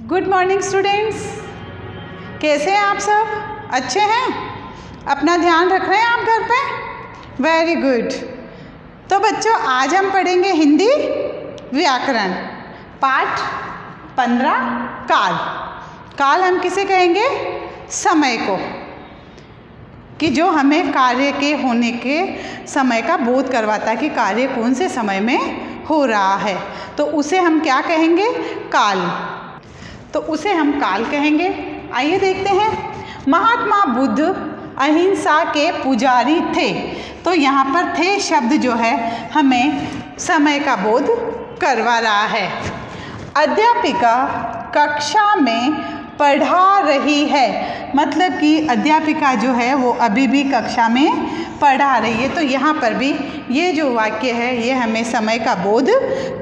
Good morning students, कैसे हैं आप सब? अच्छे हैं? अपना ध्यान रख रहे हैं आप घर पे? Very good. तो बच्चों, आज हम पढ़ेंगे हिंदी व्याकरण पाठ 15 काल। काल हम किसे कहेंगे? समय को, कि जो हमें कार्य के होने के समय का बोध करवाता है कि कार्य कौन से समय में हो रहा है, तो उसे हम क्या कहेंगे? काल। तो उसे हम काल कहेंगे। आइए देखते हैं। महात्मा बुद्ध अहिंसा के पुजारी थे। तो यहाँ पर थे शब्द जो है हमें समय का बोध करवा रहा है। अध्यापिका कक्षा में पढ़ा रही है, मतलब कि अध्यापिका जो है वो अभी भी कक्षा में पढ़ा रही है। तो यहाँ पर भी ये जो वाक्य है ये हमें समय का बोध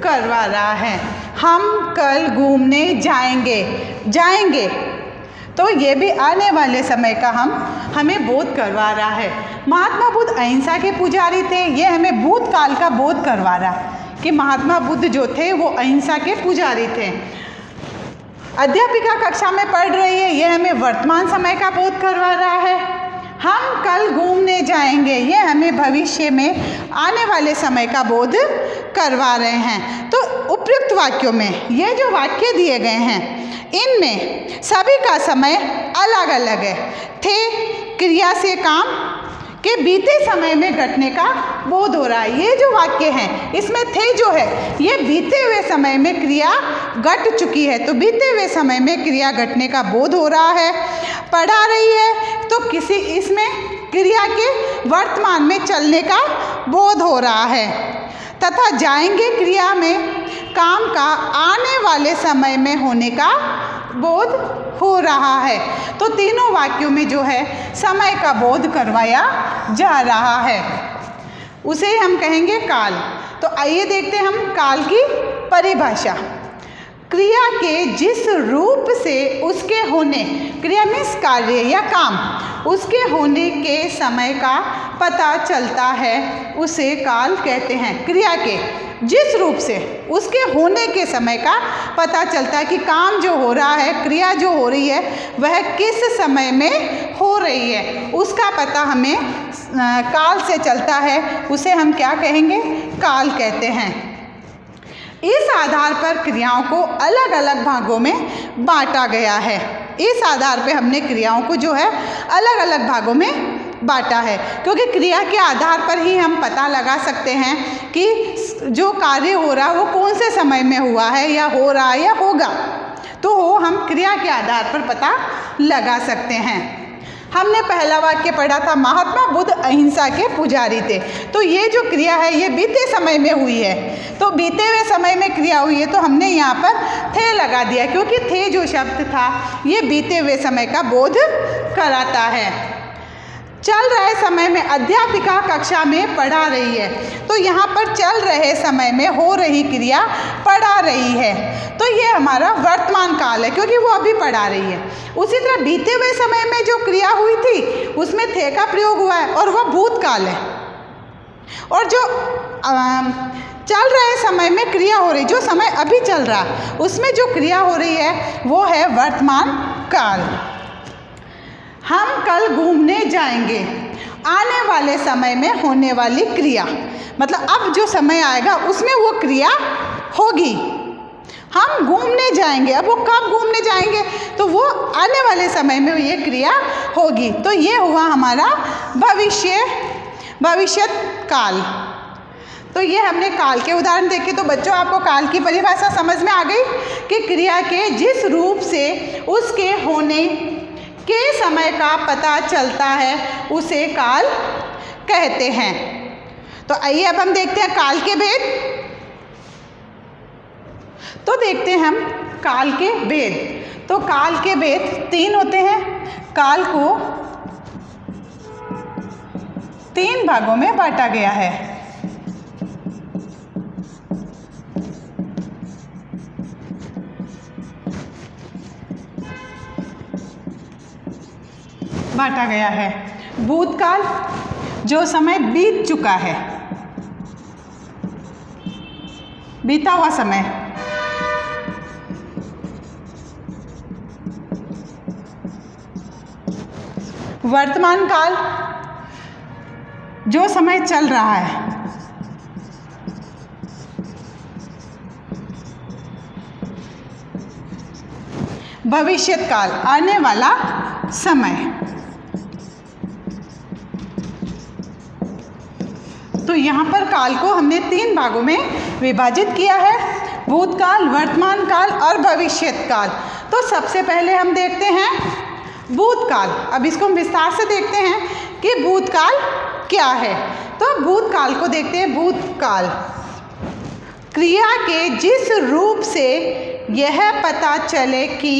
करवा रहा है। हम कल घूमने जाएंगे, तो ये भी आने वाले समय का हमें बोध करवा रहा है। महात्मा बुद्ध अहिंसा के पुजारी थे, ये हमें भूतकाल का बोध करवा रहा है कि महात्मा बुद्ध जो थे वो अहिंसा के पुजारी थे। अध्यापिका कक्षा में पढ़ रही है, यह हमें वर्तमान समय का बोध करवा रहा है। हम कल घूमने जाएंगे, ये हमें भविष्य में आने वाले समय का बोध करवा रहे हैं। तो उपयुक्त वाक्यों में ये जो वाक्य दिए गए हैं इनमें सभी का समय अलग अलग है। थे क्रिया से काम के बीते समय में घटने का बोध हो रहा है। ये जो वाक्य हैं इसमें थे जो है ये बीते हुए समय में क्रिया घट चुकी है, तो बीते हुए समय में क्रिया घटने का बोध हो रहा है। पढ़ा रही है तो किसी इसमें क्रिया के वर्तमान में चलने का बोध हो रहा है, तथा जाएंगे क्रिया में काम का आने वाले समय में होने का बोध हो रहा है। तो तीनों वाक्यों में जो है समय का बोध करवाया जा रहा है, उसे हम कहेंगे काल। तो आइए देखते हैं हम काल की परिभाषा। क्रिया के जिस रूप से उसके होने, क्रिया मीन्स कार्य या काम, उसके होने के समय का पता चलता है उसे काल कहते हैं। क्रिया के जिस रूप से उसके होने के समय का पता चलता है कि काम जो हो रहा है, क्रिया जो हो रही है वह किस समय में हो रही है, उसका पता हमें काल से चलता है, उसे हम क्या कहेंगे? काल कहते हैं। इस आधार पर क्रियाओं को अलग अलग भागों में बांटा गया है। इस आधार पे हमने क्रियाओं को जो है अलग अलग भागों में बांटा है, क्योंकि क्रिया के आधार पर ही हम पता लगा सकते हैं कि जो कार्य हो रहा है वो कौन से समय में हुआ है या हो रहा है या होगा, तो हम क्रिया के आधार पर पता लगा सकते हैं। हमने पहला वाक्य पढ़ा था, महात्मा बुद्ध अहिंसा के पुजारी थे। तो ये जो क्रिया है ये बीते समय में हुई है, तो बीते हुए समय में क्रिया हुई है तो हमने यहाँ पर थे लगा दिया, क्योंकि थे जो शब्द था ये बीते हुए समय का बोध कराता है। चल रहे समय में अध्यापिका कक्षा में पढ़ा रही है, तो यहाँ पर चल रहे समय में हो रही क्रिया पढ़ा रही है, तो ये हमारा वर्तमान काल है क्योंकि वो अभी पढ़ा रही है। उसी तरह बीते हुए समय में जो क्रिया हुई थी उसमें थे का प्रयोग हुआ है और वह भूतकाल है। और जो चल रहे समय में क्रिया हो रही, जो समय अभी चल रहा उसमें जो क्रिया हो रही है वो है वर्तमान काल। हम कल घूमने जाएंगे, आने वाले समय में होने वाली क्रिया, मतलब अब जो समय आएगा उसमें वो क्रिया होगी। हम घूमने जाएंगे, अब वो कब घूमने जाएंगे, तो वो आने वाले समय में ये क्रिया होगी। तो ये हुआ हमारा भविष्य काल। तो ये हमने काल के उदाहरण देखे। तो बच्चों, आपको काल की परिभाषा समझ में आ गई कि क्रिया के जिस रूप से उसके होने के समय का पता चलता है उसे काल कहते हैं। तो आइए अब हम देखते हैं काल के भेद। तो देखते हैं हम काल के भेद। तो काल के भेद 3 होते हैं। काल को 3 भागों में बांटा गया है। भूतकाल, जो समय बीत चुका है, बीता हुआ समय। वर्तमान काल, जो समय चल रहा है। भविष्यत काल, आने वाला समय। तो यहाँ पर काल को हमने 3 भागों में विभाजित किया है, भूतकाल, वर्तमान काल और भविष्यत काल। तो सबसे पहले हम देखते हैं भूतकाल। अब इसको हम विस्तार से देखते हैं कि भूतकाल क्या है। तो भूतकाल को देखते हैं। भूतकाल क्रिया के जिस रूप से यह पता चले कि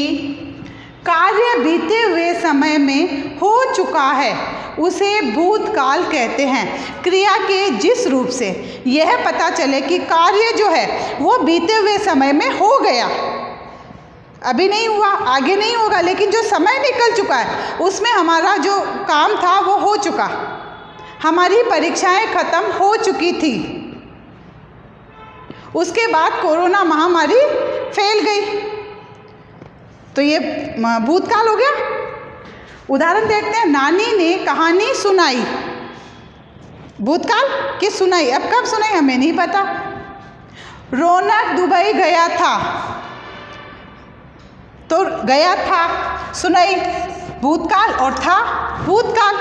कार्य बीते हुए समय में हो चुका है, उसे भूतकाल कहते हैं। क्रिया के जिस रूप से यह पता चले कि कार्य जो है वो बीते हुए समय में हो गया, अभी नहीं हुआ, आगे नहीं होगा, लेकिन जो समय निकल चुका है उसमें हमारा जो काम था वो हो चुका, हमारी परीक्षाएं खत्म हो चुकी थी, उसके बाद कोरोना महामारी फैल गई, तो ये भूतकाल हो गया। उदाहरण देखते हैं। नानी ने कहानी सुनाई, भूतकाल की सुनाई। अब कब सुनाई हमें नहीं पता। रौनक दुबई गया था, तो गया था सुनाई, भूतकाल, और था भूतकाल।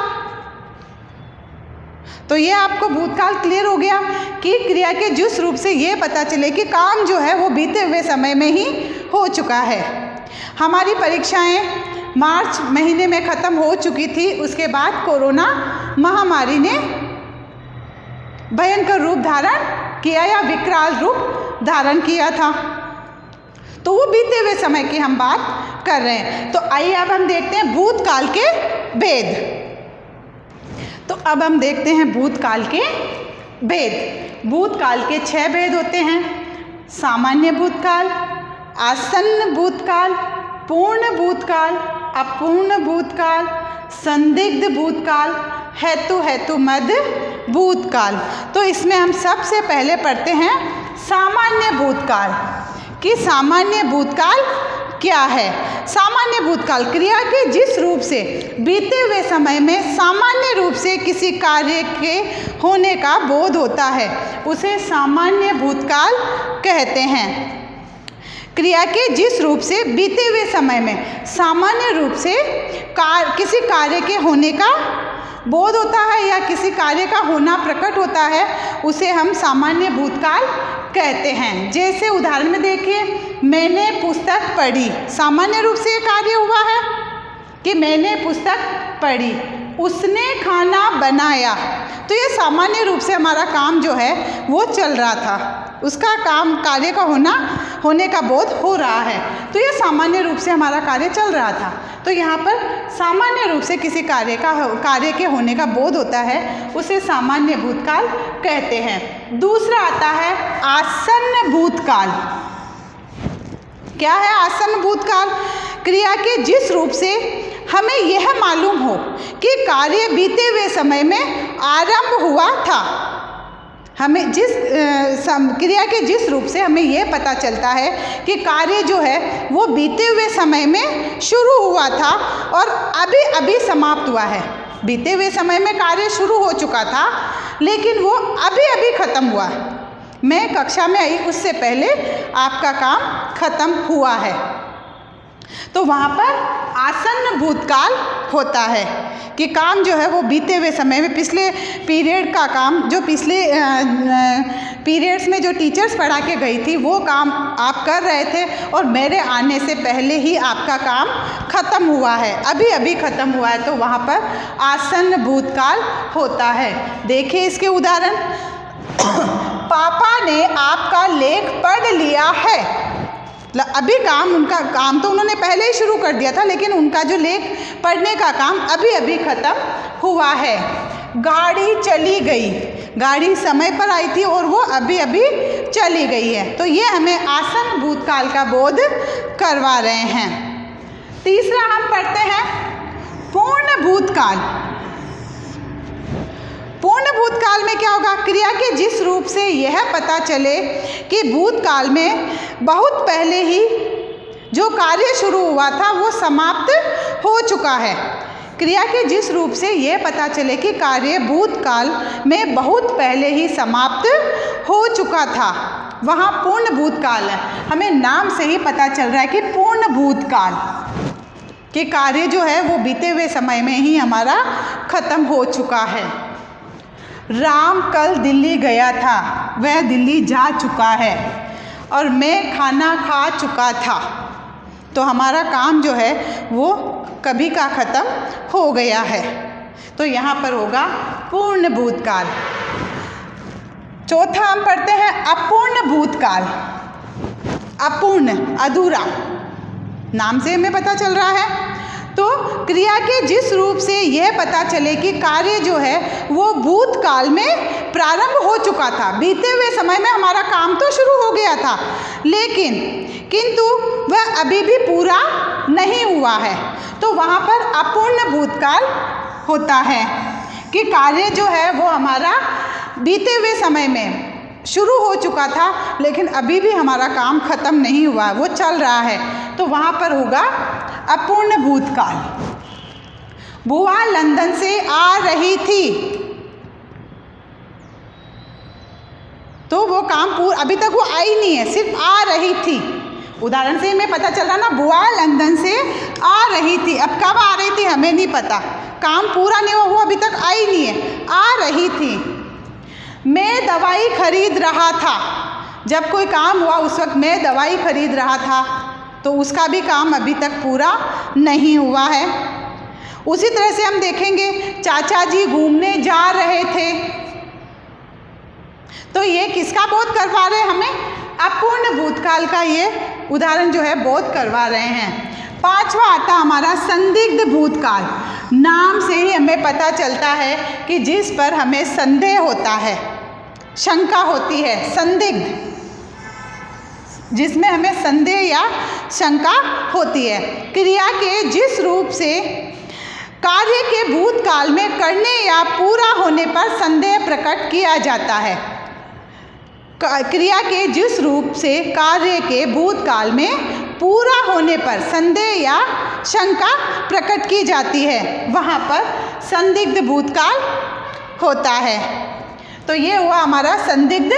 तो ये आपको भूतकाल क्लियर हो गया कि क्रिया के जिस रूप से ये पता चले कि काम जो है वो बीते हुए समय में ही हो चुका है। हमारी परीक्षाएं मार्च महीने में ख़त्म हो चुकी थी, उसके बाद कोरोना महामारी ने भयंकर रूप धारण किया या विकराल रूप धारण किया था, तो वो बीते हुए समय की हम बात कर रहे हैं। तो आइए अब हम देखते हैं भूतकाल के भेद। तो अब हम देखते हैं भूतकाल के भेद। भूतकाल के 6 भेद होते हैं। सामान्य भूतकाल, आसन्न भूतकाल, पूर्ण भूतकाल, अपूर्ण भूतकाल, संदिग्ध भूतकाल, हेतुमद भूतकाल। तो इसमें हम सबसे पहले पढ़ते हैं सामान्य भूतकाल कि सामान्य भूतकाल क्या है। सामान्य भूतकाल क्रिया के जिस रूप से बीते हुए समय में सामान्य रूप से किसी कार्य के होने का बोध होता है, उसे सामान्य भूतकाल कहते हैं। क्रिया के जिस रूप से बीते हुए समय में सामान्य रूप से किसी कार्य के होने का बोध होता है या किसी कार्य का होना प्रकट होता है, उसे हम सामान्य भूतकाल कहते हैं। जैसे उदाहरण में देखिए, मैंने पुस्तक पढ़ी, सामान्य रूप से ये कार्य हुआ है कि मैंने पुस्तक पढ़ी। उसने खाना बनाया, तो ये सामान्य रूप से हमारा काम जो है वो चल रहा था, उसका काम कार्य का होने का बोध हो रहा है, तो ये सामान्य रूप से हमारा कार्य चल रहा था। तो यहाँ पर सामान्य रूप से किसी कार्य के होने का बोध होता है, उसे सामान्य भूतकाल कहते हैं। दूसरा आता है आसन्न भूतकाल। क्या है आसन्न भूतकाल? क्रिया के जिस रूप से हमें यह मालूम हो कि कार्य बीते हुए समय में आरंभ हुआ था, हमें जिस क्रिया के जिस रूप से हमें यह पता चलता है कि कार्य जो है वो बीते हुए समय में शुरू हुआ था और अभी अभी समाप्त हुआ है। बीते हुए समय में कार्य शुरू हो चुका था, लेकिन वो अभी अभी ख़त्म हुआ। मैं कक्षा में आई उससे पहले आपका काम खत्म हुआ है, तो वहाँ पर आसन्न भूतकाल होता है कि काम जो है वो बीते हुए समय में, पिछले पीरियड का काम, जो पिछले पीरियड्स में जो टीचर्स पढ़ा के गई थी वो काम आप कर रहे थे और मेरे आने से पहले ही आपका काम ख़त्म हुआ है, अभी अभी ख़त्म हुआ है, तो वहाँ पर आसन्न भूतकाल होता है। देखिए इसके उदाहरण। पापा ने आपका लेख पढ़ लिया है। अभी उनका काम तो उन्होंने पहले ही शुरू कर दिया था, लेकिन उनका जो लेख पढ़ने का काम अभी अभी ख़त्म हुआ है। गाड़ी चली गई, गाड़ी समय पर आई थी और वो अभी अभी चली गई है, तो ये हमें आसन्न भूतकाल का बोध करवा रहे हैं। तीसरा हम पढ़ते हैं पूर्ण भूतकाल। पूर्ण भूतकाल में क्या होगा? क्रिया के जिस रूप से यह पता चले कि भूतकाल में बहुत पहले ही जो कार्य शुरू हुआ था वो समाप्त हो चुका है। क्रिया के जिस रूप से यह पता चले कि कार्य भूतकाल में बहुत पहले ही समाप्त हो चुका था, वहाँ पूर्ण भूतकाल है। हमें नाम से ही पता चल रहा है कि पूर्ण भूतकाल कि कार्य जो है वो बीते हुए समय में ही हमारा खत्म हो चुका है। राम कल दिल्ली गया था, वह दिल्ली जा चुका है। और मैं खाना खा चुका था, तो हमारा काम जो है वो कभी का ख़त्म हो गया है। तो यहाँ पर होगा पूर्ण भूतकाल। चौथा हम पढ़ते हैं अपूर्ण भूतकाल। अपूर्ण, अधूरा, नाम से हमें पता चल रहा है। तो क्रिया के जिस रूप से यह पता चले कि कार्य जो है वो भूतकाल में प्रारंभ हो चुका था, बीते हुए समय में हमारा काम तो शुरू हो गया था, लेकिन किंतु वह अभी भी पूरा नहीं हुआ है, तो वहाँ पर अपूर्ण भूतकाल होता है कि कार्य जो है वो हमारा बीते हुए समय में शुरू हो चुका था, लेकिन अभी भी हमारा काम खत्म नहीं हुआ, वो चल रहा है, तो वहाँ पर होगा अपूर्ण भूतकाल। बुआ लंदन से आ रही थी, तो वो काम अभी तक वो आई नहीं है, सिर्फ आ रही थी। उदाहरण से हमें पता चला ना, बुआ लंदन से आ रही थी। अब कब आ रही थी हमें नहीं पता, काम पूरा नहीं हुआ, वो अभी तक आई नहीं है, आ रही थी। मैं दवाई खरीद रहा था, जब कोई काम हुआ उस वक्त मैं दवाई खरीद रहा था, तो उसका भी काम अभी तक पूरा नहीं हुआ है। उसी तरह से हम देखेंगे चाचा जी घूमने जा रहे थे, तो ये किसका बोध करवा रहे हैं हमें? अपूर्ण भूतकाल का ये उदाहरण जो है बोध करवा रहे हैं। पांचवा आता हमारा संदिग्ध भूतकाल। नाम से ही हमें पता चलता है कि जिस पर हमें संदेह होता है, शंका होती है, संदिग्ध, जिसमें हमें संदेह या शंका होती है। क्रिया के जिस रूप से कार्य के भूतकाल में करने या पूरा होने पर संदेह प्रकट किया जाता है। क्रिया के जिस रूप से कार्य के भूतकाल में पूरा होने पर संदेह या शंका प्रकट की जाती है, वहाँ पर संदिग्ध भूतकाल होता है। तो ये हुआ हमारा संदिग्ध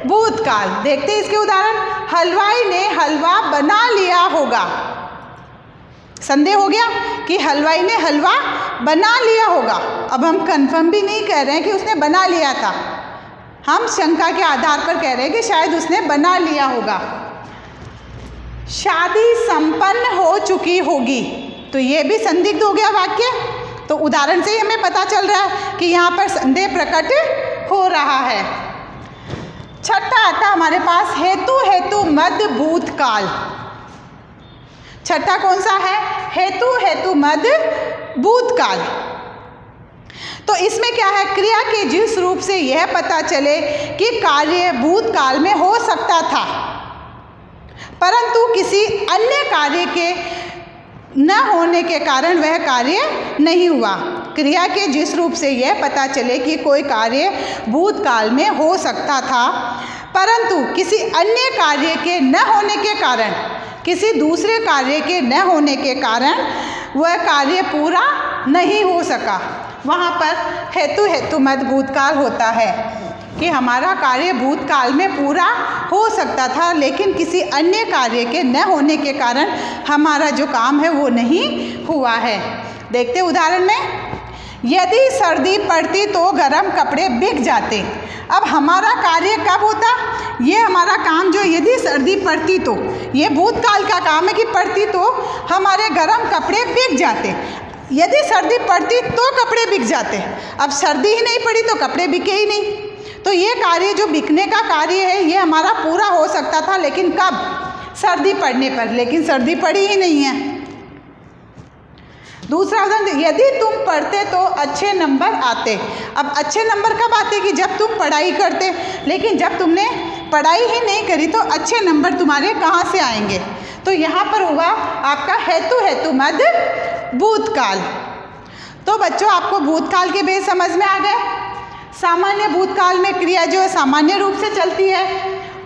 भूतकाल। देखते हैं इसके उदाहरण। हलवाई ने हलवा बना लिया होगा। संदेह हो गया कि हलवाई ने हलवा बना लिया होगा। अब हम कंफर्म भी नहीं कह रहे हैं कि उसने बना लिया था, हम शंका के आधार पर कह रहे हैं कि शायद उसने बना लिया होगा। शादी संपन्न हो चुकी होगी, तो ये भी संदिग्ध हो गया वाक्य। तो उदाहरण से ही हमें पता चल रहा है कि यहाँ पर संदेह प्रकट हो रहा है। छठा आता हमारे पास हेतु हेतु मद भूतकाल। छठा कौन सा है? हेतु हेतु मद भूतकाल। तो इसमें क्या है? क्रिया के जिस रूप से यह पता चले कि कार्य भूतकाल में हो सकता था, परंतु किसी अन्य कार्य के न होने के कारण वह कार्य नहीं हुआ। क्रिया के जिस रूप से यह पता चले कि कोई कार्य भूतकाल में हो सकता था, परंतु किसी अन्य कार्य के न होने के कारण, किसी दूसरे कार्य के न होने के कारण वह कार्य पूरा नहीं हो सका, वहाँ पर हेतु हेतु मद भूतकाल होता है कि हमारा कार्य भूतकाल में पूरा हो सकता था, लेकिन किसी अन्य कार्य के न होने के कारण हमारा जो काम है वो नहीं हुआ है। देखते उदाहरण में, यदि सर्दी पड़ती तो गर्म कपड़े बिक जाते। अब हमारा कार्य कब होता? ये हमारा काम जो यदि सर्दी पड़ती तो, ये भूतकाल का काम है कि पड़ती तो हमारे गर्म कपड़े बिक जाते। यदि सर्दी पड़ती तो कपड़े बिक जाते। अब सर्दी ही नहीं पड़ी तो कपड़े बिके ही नहीं। तो ये कार्य जो बिकने का कार्य है ये हमारा पूरा हो सकता था, लेकिन कब? सर्दी पड़ने पर। लेकिन सर्दी पड़ी ही नहीं है। दूसरा उदाहरण, यदि तुम पढ़ते तो अच्छे नंबर आते। अब अच्छे नंबर कब आते? कि जब तुम पढ़ाई करते, लेकिन जब तुमने पढ़ाई ही नहीं करी तो अच्छे नंबर तुम्हारे कहाँ से आएंगे? तो यहाँ पर हुआ आपका हेतु हेतु मद भूतकाल। तो बच्चों आपको भूतकाल के भेद समझ में आ गए। सामान्य भूतकाल में क्रिया जो है सामान्य रूप से चलती है,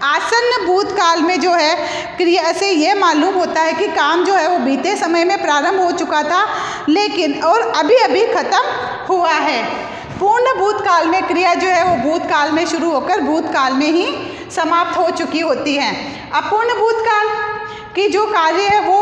आसन्न भूतकाल में जो है क्रिया से ये मालूम होता है कि काम जो है वो बीते समय में प्रारंभ हो चुका था लेकिन और अभी अभी खत्म हुआ है। पूर्ण भूतकाल में क्रिया जो है वो भूतकाल में शुरू होकर भूतकाल में ही समाप्त हो चुकी होती है। अपूर्ण भूतकाल कि जो कार्य है वो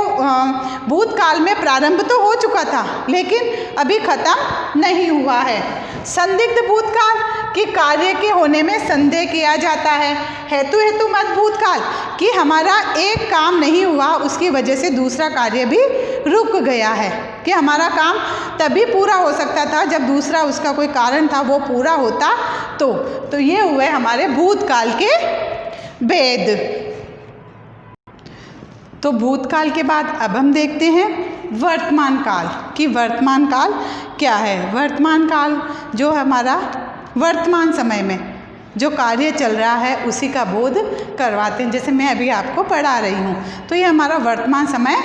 भूतकाल में प्रारंभ तो हो चुका था लेकिन अभी खत्म नहीं हुआ है। संदिग्ध भूतकाल कि कार्य के होने में संदेह किया जाता है। हेतु मत भूतकाल कि हमारा एक काम नहीं हुआ उसकी वजह से दूसरा कार्य भी रुक गया है, कि हमारा काम तभी पूरा हो सकता था जब दूसरा उसका कोई कारण था वो पूरा होता तो ये हुए हमारे भूतकाल के भेद। तो भूतकाल के बाद अब हम देखते हैं वर्तमान काल कि वर्तमान काल क्या है। वर्तमान काल जो हमारा वर्तमान समय में जो कार्य चल रहा है उसी का बोध करवाते हैं। जैसे मैं अभी आपको पढ़ा रही हूँ तो ये हमारा वर्तमान समय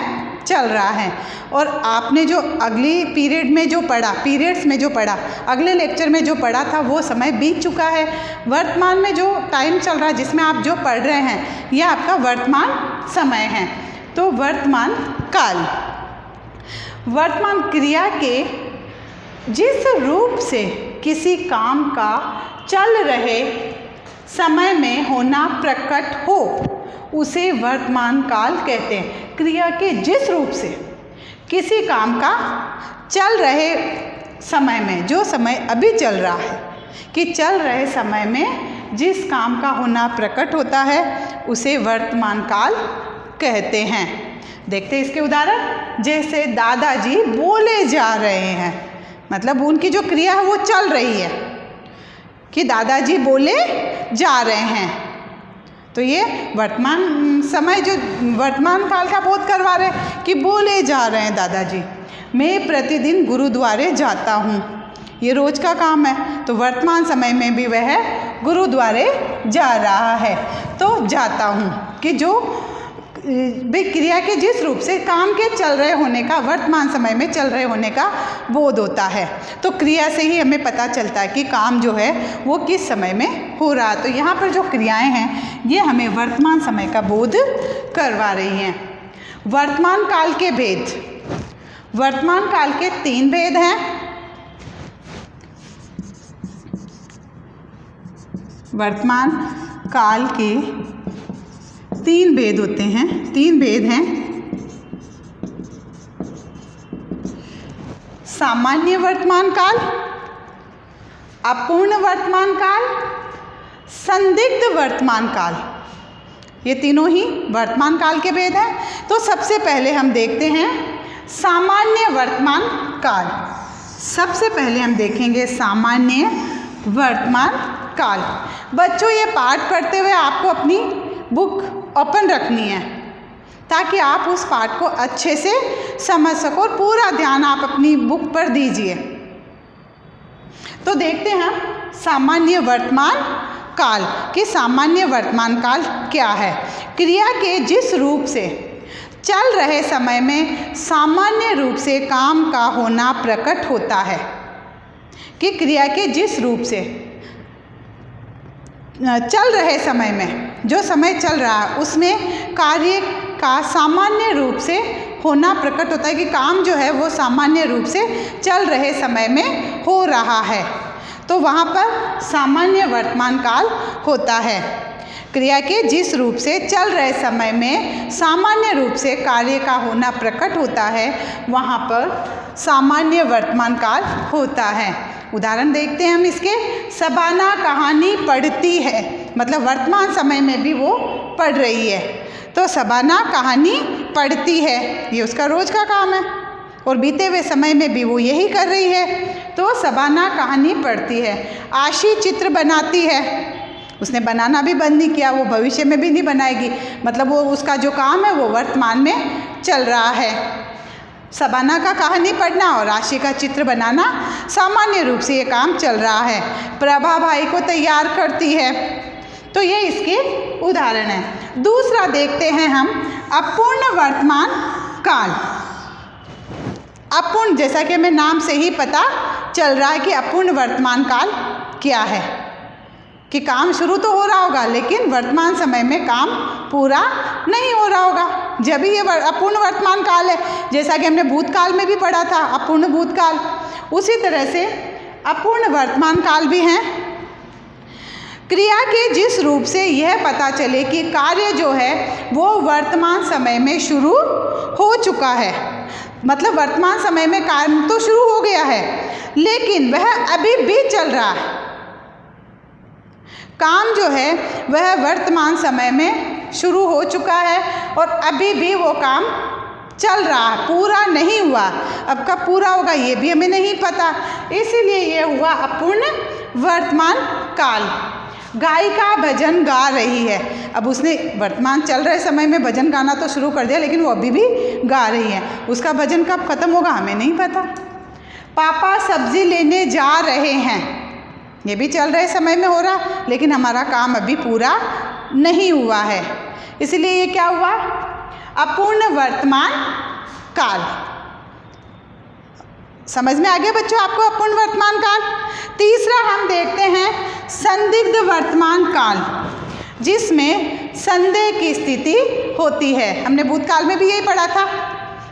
चल रहा है। और आपने जो अगली पीरियड में जो पढ़ा, पीरियड्स में जो पढ़ा, अगले लेक्चर में जो पढ़ा था वो समय बीत चुका है। वर्तमान में जो टाइम चल रहा है जिसमें आप जो पढ़ रहे हैं यह आपका वर्तमान समय है। तो वर्तमान काल, वर्तमान क्रिया के जिस रूप से किसी काम का चल रहे समय में होना प्रकट हो उसे वर्तमान काल कहते हैं। क्रिया के जिस रूप से किसी काम का चल रहे समय में, जो समय अभी चल रहा है कि चल रहे समय में जिस काम का होना प्रकट होता है उसे वर्तमान काल कहते हैं। देखते हैं इसके उदाहरण। जैसे दादाजी बोले जा रहे हैं, मतलब उनकी जो क्रिया है वो चल रही है कि दादाजी बोले जा रहे हैं। तो ये वर्तमान समय जो वर्तमान काल का बोध करवा रहे हैं कि बोले जा रहे हैं दादाजी। मैं प्रतिदिन गुरुद्वारे जाता हूँ, ये रोज का काम है तो वर्तमान समय में भी वह गुरुद्वारे जा रहा है। तो जाता हूँ कि जो भी क्रिया के जिस रूप से काम के चल रहे होने का, वर्तमान समय में चल रहे होने का बोध होता है। तो क्रिया से ही हमें पता चलता है कि काम जो है वो किस समय में हो रहा है। तो यहाँ पर जो क्रियाएं हैं ये हमें वर्तमान समय का बोध करवा रही हैं। वर्तमान काल के भेद, वर्तमान काल के 3 भेद हैं। वर्तमान काल के 3 भेद होते हैं, 3 भेद हैं। सामान्य वर्तमान काल, अपूर्ण वर्तमान काल, संदिग्ध वर्तमान काल, ये तीनों ही वर्तमान काल के भेद हैं। तो सबसे पहले हम देखते हैं सामान्य वर्तमान काल। सबसे पहले हम देखेंगे सामान्य वर्तमान काल। बच्चों ये पाठ पढ़ते हुए आपको अपनी बुक ओपन रखनी है ताकि आप उस पाठ को अच्छे से समझ सको और पूरा ध्यान आप अपनी बुक पर दीजिए। तो देखते हैं सामान्य वर्तमान काल कि सामान्य वर्तमान काल क्या है। क्रिया के जिस रूप से चल रहे समय में सामान्य रूप से काम का होना प्रकट होता है, कि क्रिया के जिस रूप से चल रहे समय में, जो समय चल रहा है उसमें कार्य का सामान्य रूप से होना प्रकट होता है कि काम जो है वो सामान्य रूप से चल रहे समय में हो रहा है। तो वहाँ पर सामान्य वर्तमान काल होता है। क्रिया के जिस रूप से चल रहे समय में सामान्य रूप से कार्य का होना प्रकट होता है वहाँ पर सामान्य वर्तमान काल होता है। उदाहरण देखते हैं हम इसके। शबाना कहानी पढ़ती है, मतलब वर्तमान समय में भी वो पढ़ रही है। तो शबाना कहानी पढ़ती है, ये उसका रोज का काम है और बीते हुए समय में भी वो यही कर रही है। तो शबाना कहानी पढ़ती है। आशी चित्र बनाती है, उसने बनाना भी बंद नहीं किया, वो भविष्य में भी नहीं बनाएगी, मतलब वो उसका जो काम है वो वर्तमान में चल रहा है। शबाना का कहानी पढ़ना और आशी का चित्र बनाना सामान्य रूप से ये काम चल रहा है। प्रभा भाई को तैयार करती है। तो ये इसके उदाहरण है। दूसरा देखते हैं हम अपूर्ण वर्तमान काल। अपूर्ण, जैसा कि हमें नाम से ही पता चल रहा है कि अपूर्ण वर्तमान काल क्या है। कि काम शुरू तो हो रहा होगा लेकिन वर्तमान समय में काम पूरा नहीं हो रहा होगा, जब भी ये अपूर्ण वर्तमान काल है। जैसा कि हमने भूतकाल में भी पढ़ा था अपूर्ण भूतकाल, उसी तरह से अपूर्ण वर्तमान काल भी हैं। क्रिया के जिस रूप से यह पता चले कि कार्य जो है वो वर्तमान समय में शुरू हो चुका है, मतलब वर्तमान समय में काम तो शुरू हो गया है लेकिन वह अभी भी चल रहा है। काम जो है वह वर्तमान समय में शुरू हो चुका है और अभी भी वो काम चल रहा है, पूरा नहीं हुआ। अब कब पूरा होगा ये भी हमें नहीं पता, इसीलिए ये हुआ अपूर्ण वर्तमान काल। गायिका भजन गा रही है, अब उसने वर्तमान चल रहे समय में भजन गाना तो शुरू कर दिया लेकिन वो अभी भी गा रही है, उसका भजन कब खत्म होगा हमें नहीं पता। पापा सब्जी लेने जा रहे हैं, ये भी चल रहे समय में हो रहा लेकिन हमारा काम अभी पूरा नहीं हुआ है, इसलिए ये क्या हुआ अपूर्ण वर्तमान काल। समझ में आ गया बच्चों आपको अपूर्ण वर्तमान काल। तीसरा हम देखते हैं संदिग्ध वर्तमान काल, जिसमें संदेह की स्थिति होती है। हमने भूतकाल में भी यही पढ़ा था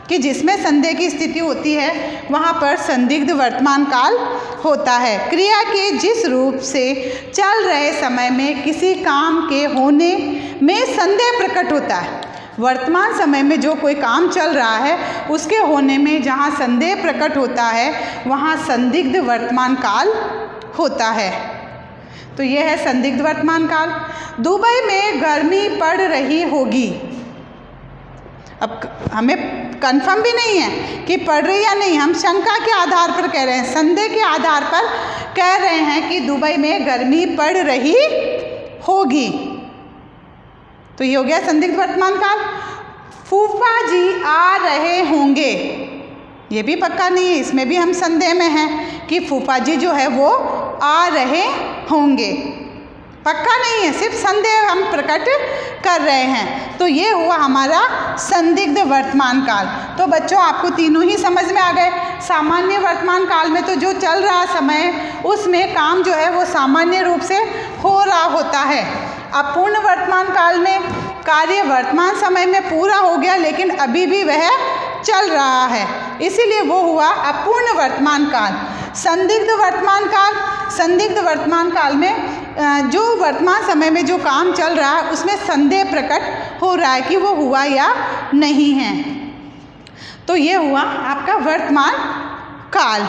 कि जिसमें संदेह की स्थिति होती है वहाँ पर संदिग्ध वर्तमान काल होता है। क्रिया के जिस रूप से चल रहे समय में किसी काम के होने में संदेह प्रकट होता है, वर्तमान समय में जो कोई काम चल रहा है उसके होने में जहाँ संदेह प्रकट होता है वहाँ संदिग्ध वर्तमान काल होता है। तो यह है संदिग्ध वर्तमान काल। दुबई में गर्मी पड़ रही होगी, अब हमें कंफर्म भी नहीं है कि पड़ रही या नहीं, हम शंका के आधार पर कह रहे हैं, संदेह के आधार पर कह रहे हैं कि दुबई में गर्मी पड़ रही होगी। तो ये हो गया संदिग्ध वर्तमान काल। फूफा जी आ रहे होंगे, ये भी पक्का नहीं है, इसमें भी हम संदेह में हैं कि फूफा जी जो है वो आ रहे होंगे, पक्का नहीं है, सिर्फ संदेह हम प्रकट कर रहे हैं। तो ये हुआ हमारा संदिग्ध वर्तमान काल। तो बच्चों आपको तीनों ही समझ में आ गए। सामान्य वर्तमान काल में तो जो चल रहा समय उसमें काम जो है वो सामान्य रूप से हो रहा होता है। अपूर्ण वर्तमान काल में कार्य वर्तमान समय में पूरा हो गया लेकिन अभी भी वह चल रहा है, इसीलिए वो हुआ अपूर्ण वर्तमान काल। संदिग्ध वर्तमान काल, संदिग्ध वर्तमान काल में जो वर्तमान समय में जो काम चल रहा है उसमें संदेह प्रकट हो रहा है कि वो हुआ या नहीं है। तो ये हुआ आपका वर्तमान काल।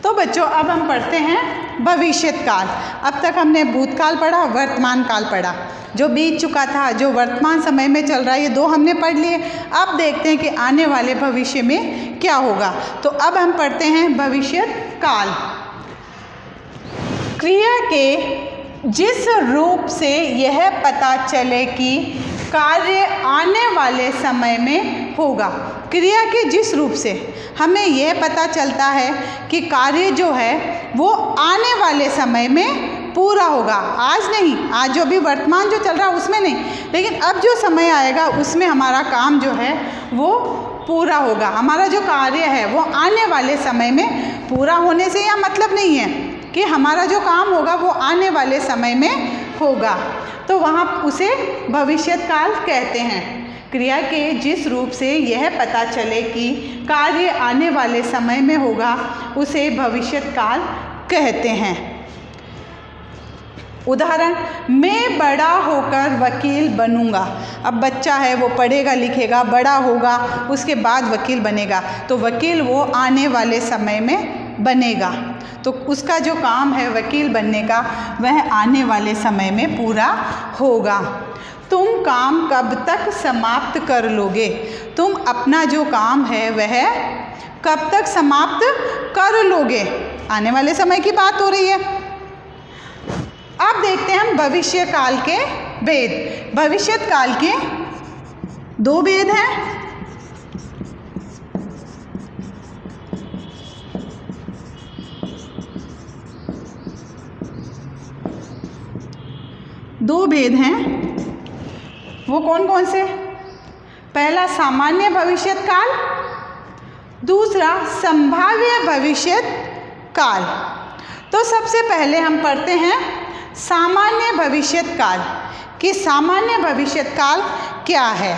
तो बच्चों अब हम पढ़ते हैं भविष्यत काल। अब तक हमने भूतकाल पढ़ा, वर्तमान काल पढ़ा, जो बीत चुका था, जो वर्तमान समय में चल रहा है, ये दो हमने पढ़ लिए। अब देखते हैं कि आने वाले भविष्य में क्या होगा। तो अब हम पढ़ते हैं भविष्यत काल। क्रिया के जिस रूप से यह पता चले कि कार्य आने वाले समय में होगा, क्रिया के जिस रूप से हमें यह पता चलता है कि कार्य जो है वो आने वाले समय में पूरा होगा, आज नहीं, आज जो भी वर्तमान जो चल रहा है उसमें नहीं, लेकिन अब जो समय आएगा उसमें हमारा काम जो है वो पूरा होगा। हमारा जो कार्य है वो आने वाले समय में पूरा होने से यह मतलब नहीं है कि हमारा जो काम होगा वो आने वाले समय में होगा, तो वहाँ उसे भविष्यत काल कहते हैं। क्रिया के जिस रूप से यह पता चले कि कार्य आने वाले समय में होगा उसे भविष्यत काल कहते हैं। उदाहरण, मैं बड़ा होकर वकील बनूंगा। अब बच्चा है वो पढ़ेगा लिखेगा, बड़ा होगा, उसके बाद वकील बनेगा, तो वकील वो आने वाले समय में बनेगा, तो उसका जो काम है वकील बनने का वह आने वाले समय में पूरा होगा। तुम काम कब तक समाप्त कर लोगे? तुम अपना जो काम है वह कब तक समाप्त कर लोगे? आने वाले समय की बात हो रही है। अब देखते हैं हम भविष्य काल के भेद। भविष्यत काल के दो भेद हैं। दो भेद हैं, वो कौन कौन से? पहला सामान्य भविष्यत काल, दूसरा संभाव्य भविष्यत काल। तो सबसे पहले हम पढ़ते हैं सामान्य भविष्यत काल कि सामान्य भविष्यत काल क्या है।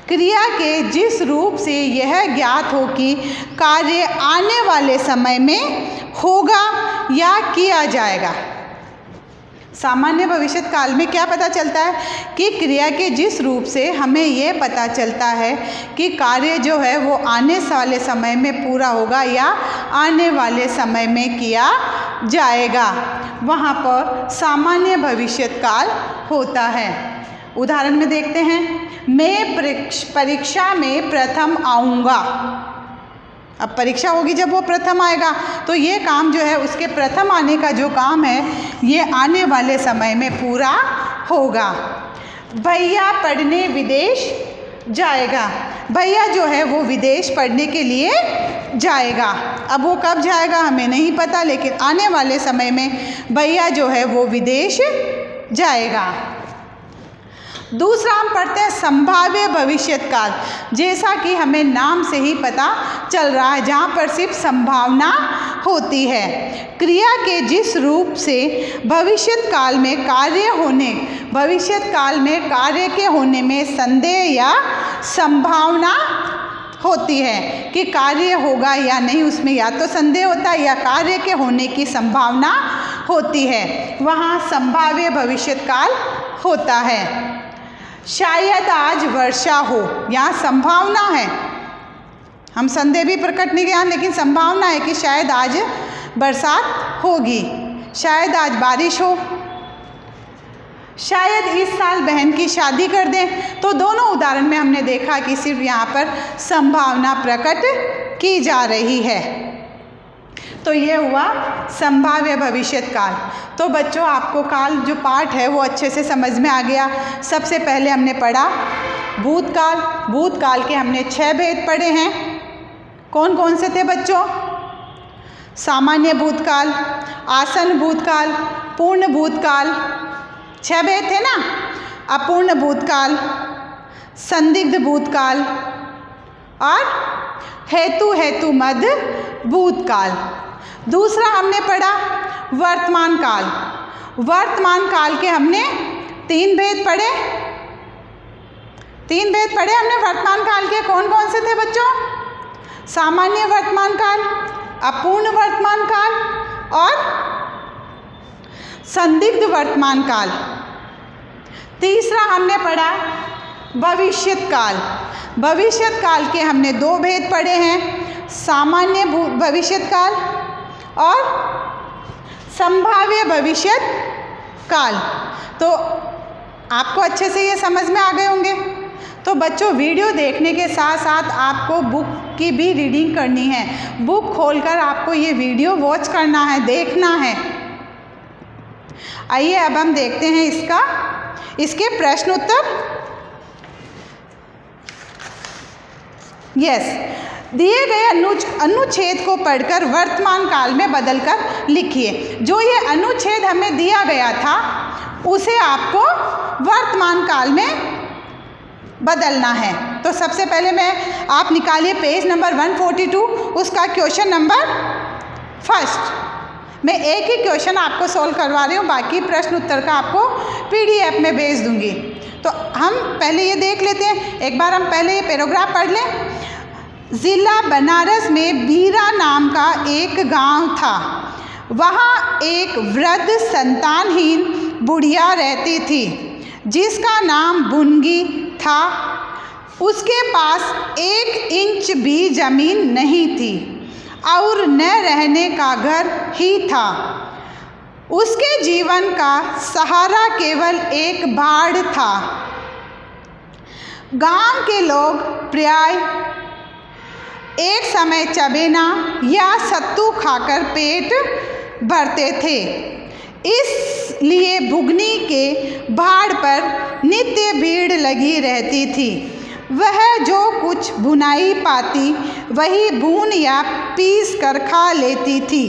क्रिया के जिस रूप से यह ज्ञात हो कि कार्य आने वाले समय में होगा या किया जाएगा। सामान्य भविष्यत काल में क्या पता चलता है कि क्रिया के जिस रूप से हमें ये पता चलता है कि कार्य जो है वो आने वाले समय में पूरा होगा या आने वाले समय में किया जाएगा, वहाँ पर सामान्य भविष्यत काल होता है। उदाहरण में देखते हैं, मैं परीक्षा में प्रथम आऊँगा। अब परीक्षा होगी जब वो प्रथम आएगा, तो ये काम जो है उसके प्रथम आने का जो काम है ये आने वाले समय में पूरा होगा। भैया पढ़ने विदेश जाएगा। भैया जो है वो विदेश पढ़ने के लिए जाएगा। अब वो कब जाएगा हमें नहीं पता, लेकिन आने वाले समय में भैया जो है वो विदेश जाएगा। दूसरा हम पढ़ते हैं संभाव्य भविष्यत काल। जैसा कि हमें नाम से ही पता चल रहा है, जहाँ पर सिर्फ संभावना होती है। क्रिया के जिस रूप से भविष्यत काल में कार्य के होने में संदेह या संभावना होती है कि कार्य होगा या नहीं, उसमें या तो संदेह होता है या कार्य के होने की संभावना होती है, वहाँ संभाव्य भविष्यत काल होता है। शायद आज वर्षा हो, यहाँ संभावना है, हम संदेह भी प्रकट नहीं किया, लेकिन संभावना है कि शायद आज बरसात होगी, शायद आज बारिश हो, शायद इस साल बहन की शादी कर दें। तो दोनों उदाहरण में हमने देखा कि सिर्फ यहाँ पर संभावना प्रकट की जा रही है। तो ये हुआ संभाव्य भविष्यत काल। तो बच्चों आपको काल जो पाठ है वो अच्छे से समझ में आ गया। सबसे पहले हमने पढ़ा भूतकाल। भूतकाल के हमने 6 भेद पढ़े हैं। कौन कौन से थे बच्चों? सामान्य भूतकाल, आसन्न भूतकाल, पूर्ण भूतकाल, 6 भेद थे ना। अपूर्ण भूतकाल, संदिग्ध भूतकाल और हेतु मद भूतकाल। दूसरा हमने पढ़ा वर्तमान काल। वर्तमान काल के हमने 3 भेद पढ़े। 3 भेद पढ़े हमने वर्तमान काल के। कौन कौन से थे बच्चों? सामान्य वर्तमान काल, अपूर्ण वर्तमान काल और संदिग्ध वर्तमान काल। तीसरा हमने पढ़ा भविष्यत काल। भविष्यत काल के हमने 2 भेद पढ़े हैं, सामान्य भविष्यत काल और संभाव्य भविष्यत काल। तो आपको अच्छे से ये समझ में आ गए होंगे। तो बच्चों वीडियो देखने के साथ साथ आपको बुक की भी रीडिंग करनी है। बुक खोलकर आपको ये वीडियो वॉच करना है, देखना है। आइए अब हम देखते हैं इसके प्रश्न उत्तर। दिए गए अनुच्छेद को पढ़कर वर्तमान काल में बदलकर लिखिए। जो ये अनुच्छेद हमें दिया गया था उसे आपको वर्तमान काल में बदलना है। तो सबसे पहले आप निकालिए पेज नंबर 142, उसका क्वेश्चन नंबर 1। मैं एक ही क्वेश्चन आपको सॉल्व करवा रही हूँ, बाकी प्रश्न उत्तर का आपको PDF में भेज दूँगी। तो हम पहले ये देख लेते हैं, एक बार हम पहले ये पैराग्राफ पढ़ लें। ज़िला बनारस में बीरा नाम का एक गांव था। वहाँ एक वृद्ध संतानहीन बुढ़िया रहती थी जिसका नाम बुनगी था। उसके पास 1 इंच भी जमीन नहीं थी और न रहने का घर ही था। उसके जीवन का सहारा केवल एक भाड़ था। गांव के लोग प्राय एक समय चबेना या सत्तू खाकर पेट भरते थे, इसलिए भुगनी के भाड़ पर नित्य भीड़ लगी रहती थी। वह जो कुछ भुनाई पाती वही भून या पीस कर खा लेती थी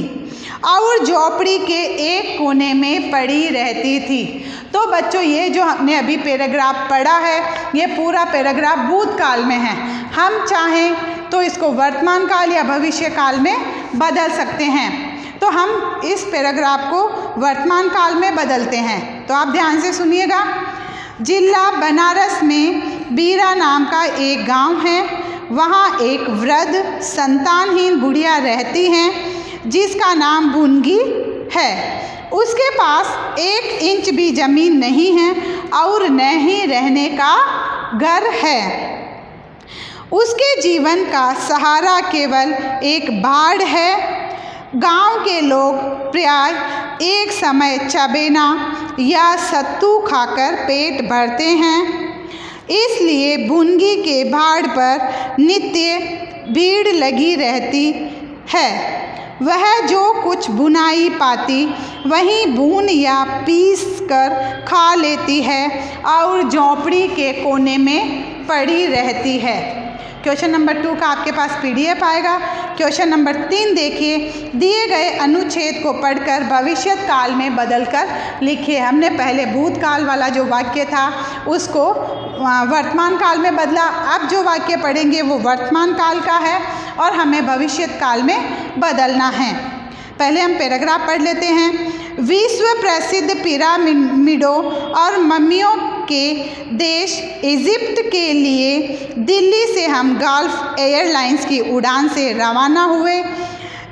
और झोपड़ी के एक कोने में पड़ी रहती थी। तो बच्चों ये जो हमने अभी पैराग्राफ पढ़ा है ये पूरा पैराग्राफ भूतकाल में है। हम चाहें तो इसको वर्तमान काल या भविष्य काल में बदल सकते हैं। तो हम इस पैराग्राफ को वर्तमान काल में बदलते हैं। तो आप ध्यान से सुनिएगा। जिला बनारस में बीरा नाम का एक गांव है। वहाँ एक वृद्ध संतानहीन बुढ़िया रहती हैं जिसका नाम बुनगी है। उसके पास 1 इंच भी ज़मीन नहीं है और न ही रहने का घर है। उसके जीवन का सहारा केवल एक बाड़ है। गांव के लोग प्राय एक समय चबेना या सत्तू खाकर पेट भरते हैं। इसलिए बुनगी के बाड़ पर नित्य भीड़ लगी रहती है। वह जो कुछ बुनाई पाती वहीं बुन या पीस कर खा लेती है और झोंपड़ी के कोने में पड़ी रहती है। क्वेश्चन नंबर 2 का आपके पास PDF आएगा। क्वेश्चन नंबर 3 देखिए, दिए गए अनुच्छेद को पढ़कर भविष्य काल में बदलकर लिखिए। हमने पहले भूतकाल वाला जो वाक्य था उसको वर्तमान काल में बदला। अब जो वाक्य पढ़ेंगे वो वर्तमान काल का है और हमें भविष्य काल में बदलना है। पहले हम पैराग्राफ पढ़ लेते हैं। विश्व प्रसिद्ध पिरामिडों और मम्मियों के देश इजिप्ट के लिए दिल्ली से हम गल्फ एयरलाइंस की उड़ान से रवाना हुए।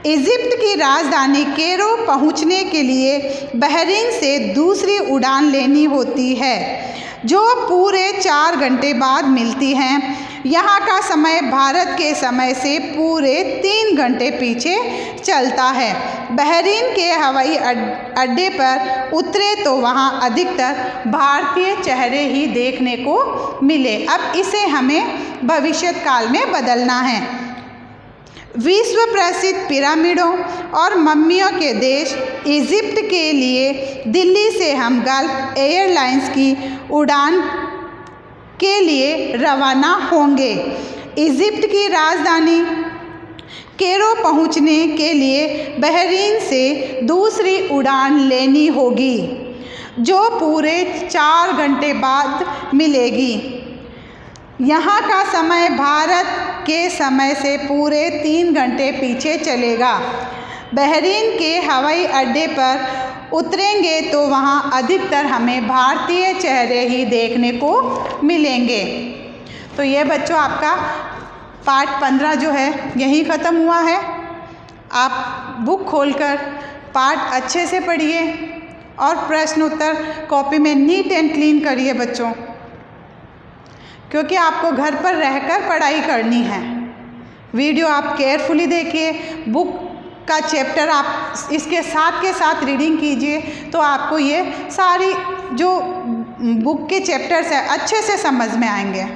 इजिप्ट की राजधानी कैरो पहुंचने के लिए बहरीन से दूसरी उड़ान लेनी होती है जो पूरे 4 घंटे बाद मिलती हैं। यहाँ का समय भारत के समय से पूरे 3 घंटे पीछे चलता है। बहरीन के हवाई अड्डे पर उतरे तो वहाँ अधिकतर भारतीय चेहरे ही देखने को मिले। अब इसे हमें भविष्य काल में बदलना है। विश्व प्रसिद्ध पिरामिडों और मम्मियों के देश इजिप्ट के लिए दिल्ली से हम गल्फ एयरलाइंस की उड़ान के लिए रवाना होंगे। इजिप्ट की राजधानी कैरो पहुंचने के लिए बहरीन से दूसरी उड़ान लेनी होगी जो पूरे 4 घंटे बाद मिलेगी। यहाँ का समय भारत के समय से पूरे 3 घंटे पीछे चलेगा। बहरीन के हवाई अड्डे पर उतरेंगे तो वहाँ अधिकतर हमें भारतीय चेहरे ही देखने को मिलेंगे। तो ये बच्चों आपका पार्ट 15 जो है यहीं ख़त्म हुआ है। आप बुक खोलकर पार्ट अच्छे से पढ़िए और प्रश्न उत्तर कॉपी में नीट एंड क्लीन करिए बच्चों, क्योंकि आपको घर पर रहकर पढ़ाई करनी है। वीडियो आप केयरफुली देखिए, बुक का चैप्टर आप इसके साथ के साथ रीडिंग कीजिए तो आपको ये सारी जो बुक के चैप्टर्स हैं अच्छे से समझ में आएंगे।